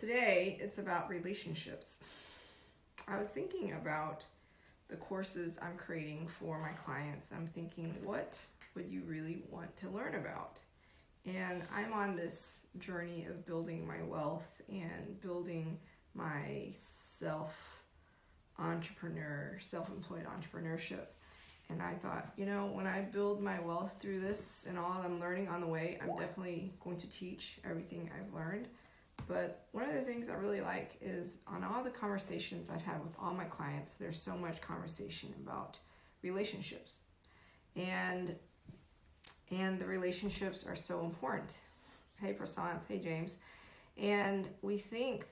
Today, it's about relationships. I was thinking about the courses I'm creating for my clients. I'm thinking, what would you really want to learn about? And I'm on this journey of building my wealth and building my self-employed entrepreneurship. And I thought, when I build my wealth through this and all I'm learning on the way, I'm definitely going to teach everything I've learned. But one of the things I really like is on all the conversations I've had with all my clients, there's so much conversation about relationships. And the relationships are so important. Hey, Prasanth. Hey, James. And you think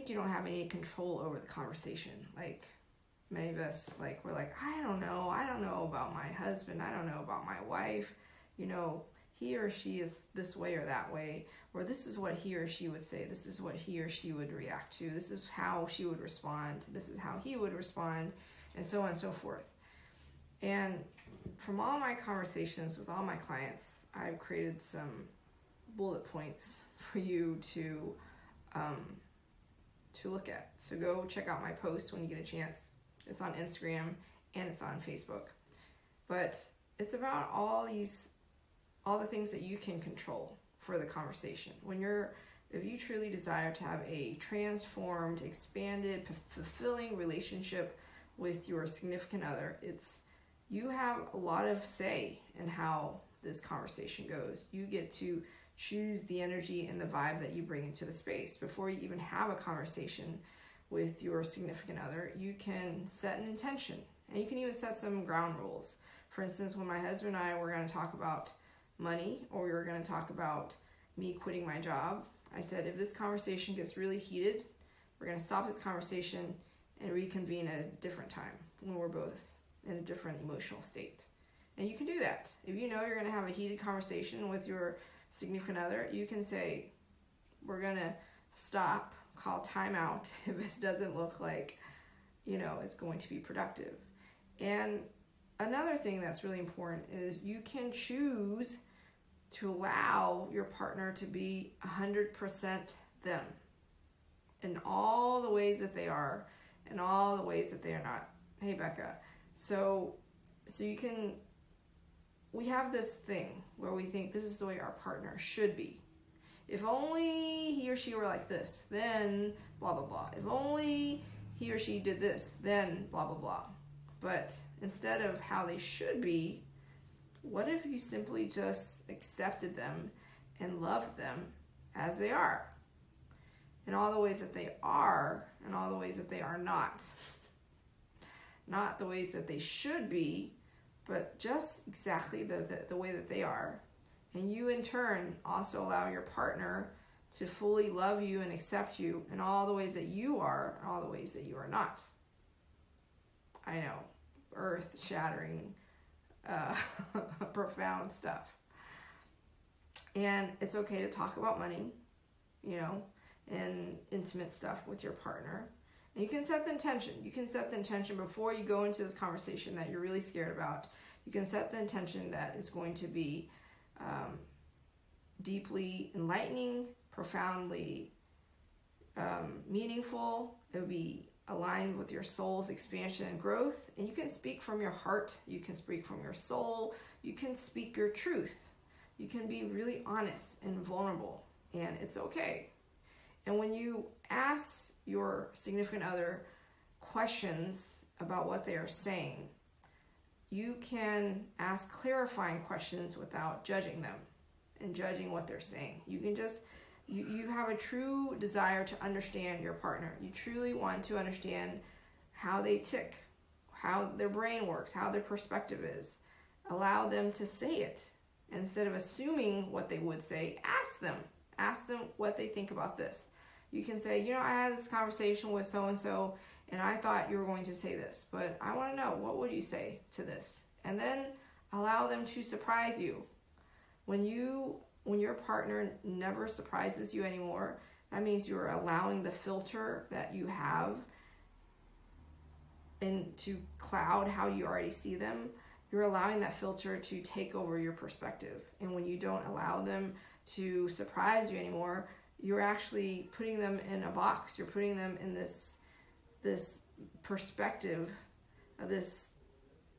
you don't have any control over the conversation. Like, many of us, we're like, I don't know about my husband, I don't know about my wife, he or she is this way or that way, or this is what he or she would say, this is what he or she would react to, this is how she would respond, this is how he would respond, and so on and so forth. And from all my conversations with all my clients, I've created some bullet points for you to look at. So go check out my post when you get a chance. It's on Instagram and it's on Facebook. But it's about all the things that you can control for the conversation. If you truly desire to have a transformed, expanded, fulfilling relationship with your significant other, you have a lot of say in how this conversation goes. You get to choose the energy and the vibe that you bring into the space. Before you even have a conversation with your significant other, you can set an intention, and you can even set some ground rules. For instance, when my husband and I were going to talk about money, or we were going to talk about me quitting my job, I said, if this conversation gets really heated, we're going to stop this conversation and reconvene at a different time when we're both in a different emotional state. And you can do that. If you know you're going to have a heated conversation with your significant other, you can say, we're going to stop, call time out if it doesn't look like, it's going to be productive. And another thing that's really important is you can choose to allow your partner to be 100% them in all the ways that they are and all the ways that they are not. Hey, Becca. So we have this thing where we think this is the way our partner should be. If only he or she were like this, then blah, blah, blah. If only he or she did this, then blah, blah, blah. But instead of how they should be, what if you simply just accepted them and loved them as they are? In all the ways that they are, and all the ways that they are not. Not the ways that they should be, but just exactly the way that they are. And you, in turn, also allow your partner to fully love you and accept you in all the ways that you are and all the ways that you are not. I know, earth-shattering, profound stuff. And it's okay to talk about money, and intimate stuff with your partner. And you can set the intention. You can set the intention before you go into this conversation that you're really scared about. You can set the intention that is going to be deeply enlightening, profoundly meaningful. It will be aligned with your soul's expansion and growth. And you can speak from your heart. You can speak from your soul. You can speak your truth. You can be really honest and vulnerable. And it's okay. And when you ask your significant other questions about what they are saying, you can ask clarifying questions without judging them and judging what they're saying. You can just, you have a true desire to understand your partner. You truly want to understand how they tick, how their brain works, how their perspective is. Allow them to say it. Instead of assuming what they would say, ask them. Ask them what they think about this. You can say, I had this conversation with so-and-so, and I thought you were going to say this, but I want to know, what would you say to this? And then allow them to surprise you. When your partner never surprises you anymore, that means you're allowing the filter that you have and to cloud how you already see them. you're allowing that filter to take over your perspective. And when you don't allow them to surprise you anymore, you're actually putting them in a box. You're putting them in this perspective, this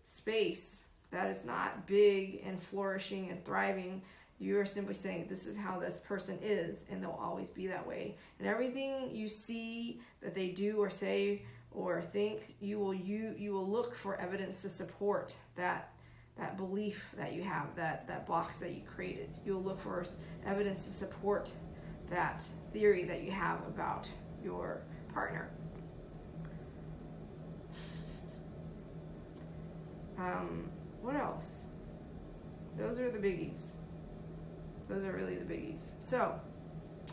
space that is not big and flourishing and thriving. You are simply saying, this is how this person is, and they'll always be that way. And everything you see that they do or say or think, you will look for evidence to support that belief that you have, that box that you created. You'll look for evidence to support that theory that you have about your partner. What else? Those are the biggies. Those are really the biggies. So,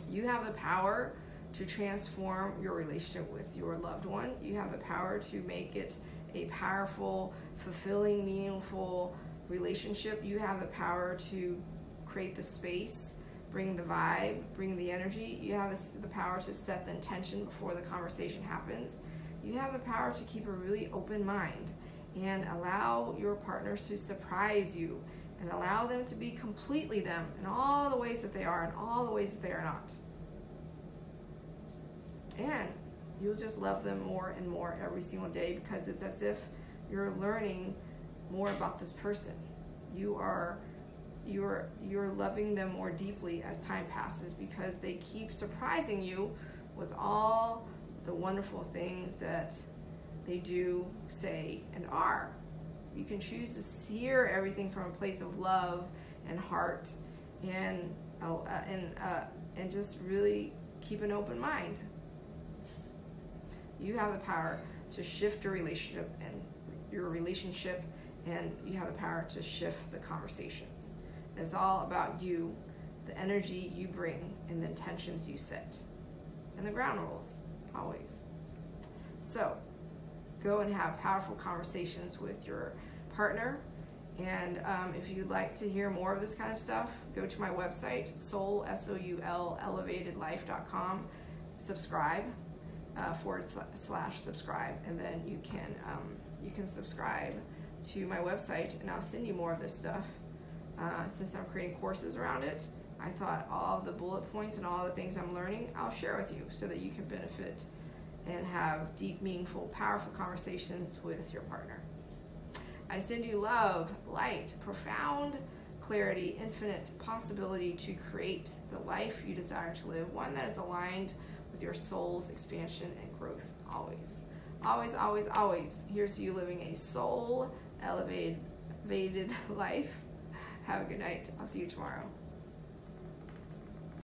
you have the power to transform your relationship with your loved one. You have the power to make it a powerful, fulfilling, meaningful relationship. You have the power to create the space, bring the vibe, bring the energy. You have the power to set the intention before the conversation happens. You have the power to keep a really open mind and allow your partners to surprise you and allow them to be completely them in all the ways that they are and all the ways that they are not. And you'll just love them more and more every single day, because it's as if you're learning more about this person. You're loving them more deeply as time passes, because they keep surprising you with all the wonderful things that they do, say, and are. You can choose to sear everything from a place of love and heart, and just really keep an open mind. You have the power to shift your relationship, and you have the power to shift the conversations. It's all about you, the energy you bring, and the intentions you set, and the ground rules, always. So, go and have powerful conversations with your partner. And if you'd like to hear more of this kind of stuff, go to my website, soul, S-O-U-L, elevatedlife.com, subscribe, /subscribe, and then you can subscribe to my website, and I'll send you more of this stuff. Since I'm creating courses around it, I thought all of the bullet points and all the things I'm learning, I'll share with you so that you can benefit and have deep, meaningful, powerful conversations with your partner. I send you love, light, profound clarity, infinite possibility to create the life you desire to live, one that is aligned with your soul's expansion and growth always. Always, always, always. Here's to you living a soul elevated life. Have a good night. I'll see you tomorrow.